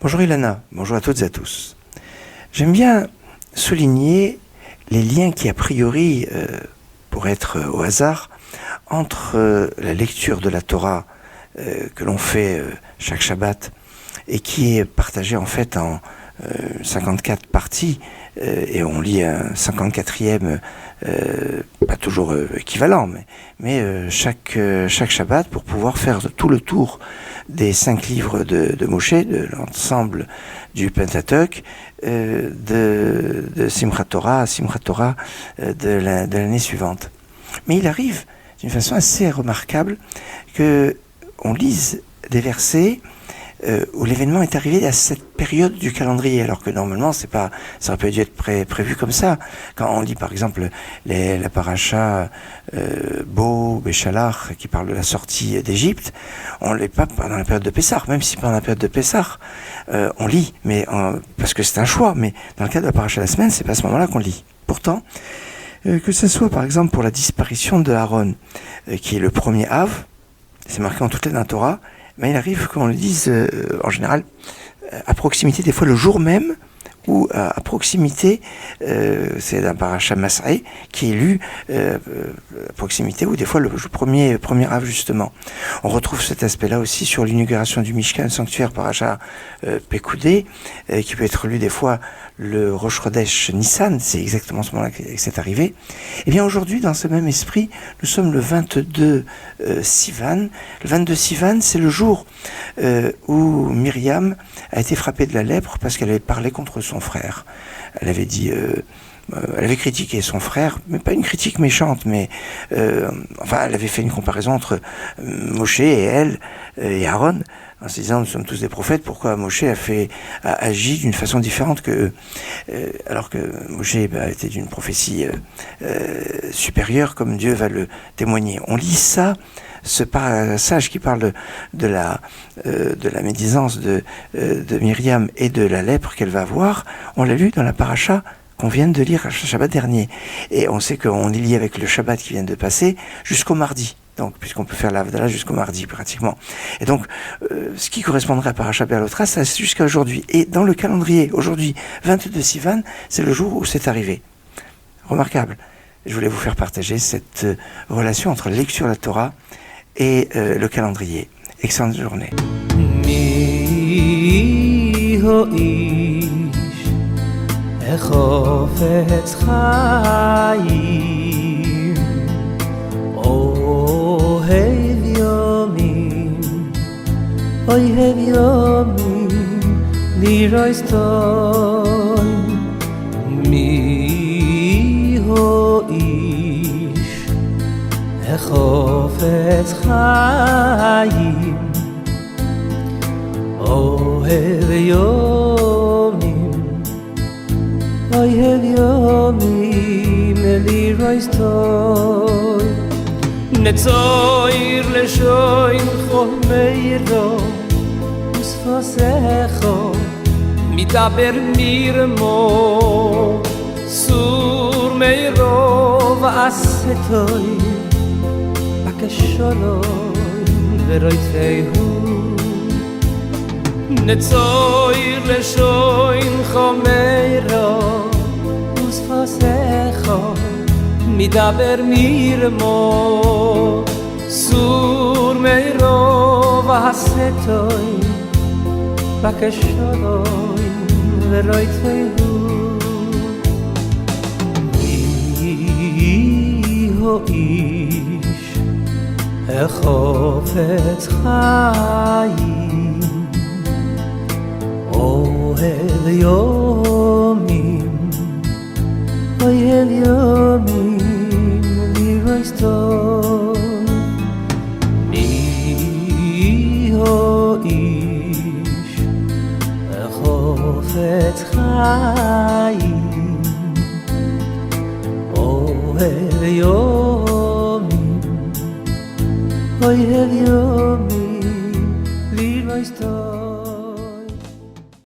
Bonjour Ilana, bonjour à toutes et à tous. J'aime bien souligner les liens qui a priori pourraient être au hasard entre la lecture de la Torah que l'on fait chaque Shabbat et qui est partagée en fait en 54 parties et on lit un 54e pas toujours équivalent mais chaque Shabbat pour pouvoir faire tout le tour des 5 livres de Moshe, de l'ensemble du Pentateuch, de Simchat Torah à Simchat Torah de l'année suivante. Mais il arrive d'une façon assez remarquable qu'on lise des versets où l'événement est arrivé à cette période du calendrier, alors que normalement ça aurait pas dû être prévu comme ça. Quand on lit par exemple la paracha Bo, Béchalach, qui parle de la sortie d'Égypte, on ne lit pas pendant la période de Pessah, même si pendant la période de Pessah, on lit, parce que c'est un choix, mais dans le cas de la paracha de la semaine, c'est pas à ce moment-là qu'on lit. Pourtant, que ce soit par exemple pour la disparition de Aaron, qui est le premier Av, c'est marqué en toutes les dans la Torah, mais il arrive qu'on le dise en général à proximité, des fois le jour même, ou à proximité, c'est d'un paracha Masré qui est lu à proximité, ou des fois le premier Av justement. On retrouve cet aspect-là aussi sur l'inauguration du Mishkan, sanctuaire paracha Pekoudé, qui peut être lu des fois le Rosh Chodesh Nissan, c'est exactement ce moment-là que c'est arrivé. Et bien aujourd'hui, dans ce même esprit, nous sommes le 22 Sivan. Le 22 Sivan, c'est le jour où Myriam a été frappée de la lèpre parce qu'elle avait parlé contre son frère. Elle avait dit... elle avait critiqué son frère, mais pas une critique méchante, mais elle avait fait une comparaison entre Moshe et elle et Aaron, en se disant nous sommes tous des prophètes, pourquoi Moshe a agi d'une façon différente que alors que Moshe était d'une prophétie supérieure, comme Dieu va le témoigner. On lit ça, ce passage qui parle de la médisance de Myriam et de la lèpre qu'elle va avoir, on l'a lu dans la paracha qu'on vient de lire le Shabbat dernier. Et on sait qu'on est lié avec le Shabbat qui vient de passer jusqu'au mardi. Donc, puisqu'on peut faire l'Havdalah jusqu'au mardi, pratiquement. Et donc, ce qui correspondrait à Parashat Be'alotcha, ça c'est jusqu'à aujourd'hui. Et dans le calendrier, aujourd'hui, 22 Sivan, c'est le jour où c'est arrivé. Remarquable. Je voulais vous faire partager cette relation entre la lecture de la Torah et le calendrier. Excellente journée. חפץ חיים אוהב ימים אוהב ימים לירויס טוב מי הו איש חפץ חיים אוהב ימים אוהב ימים לירויס טוב נצויר לשוין חומרו וספוסךו מדבר מירמו סור מירו ועשתוי בקשולוי ורויתהו נצויר לשוין חומרו וספוסךו מדבר מירמו סור מירו ועשתוי בקשולוי ורויתהו מי הו איש החפץ חיים אוהב ימים אוהב ימים לירויס טוב מי הו איש החפץ חיים אוהב ימים אוהב ימים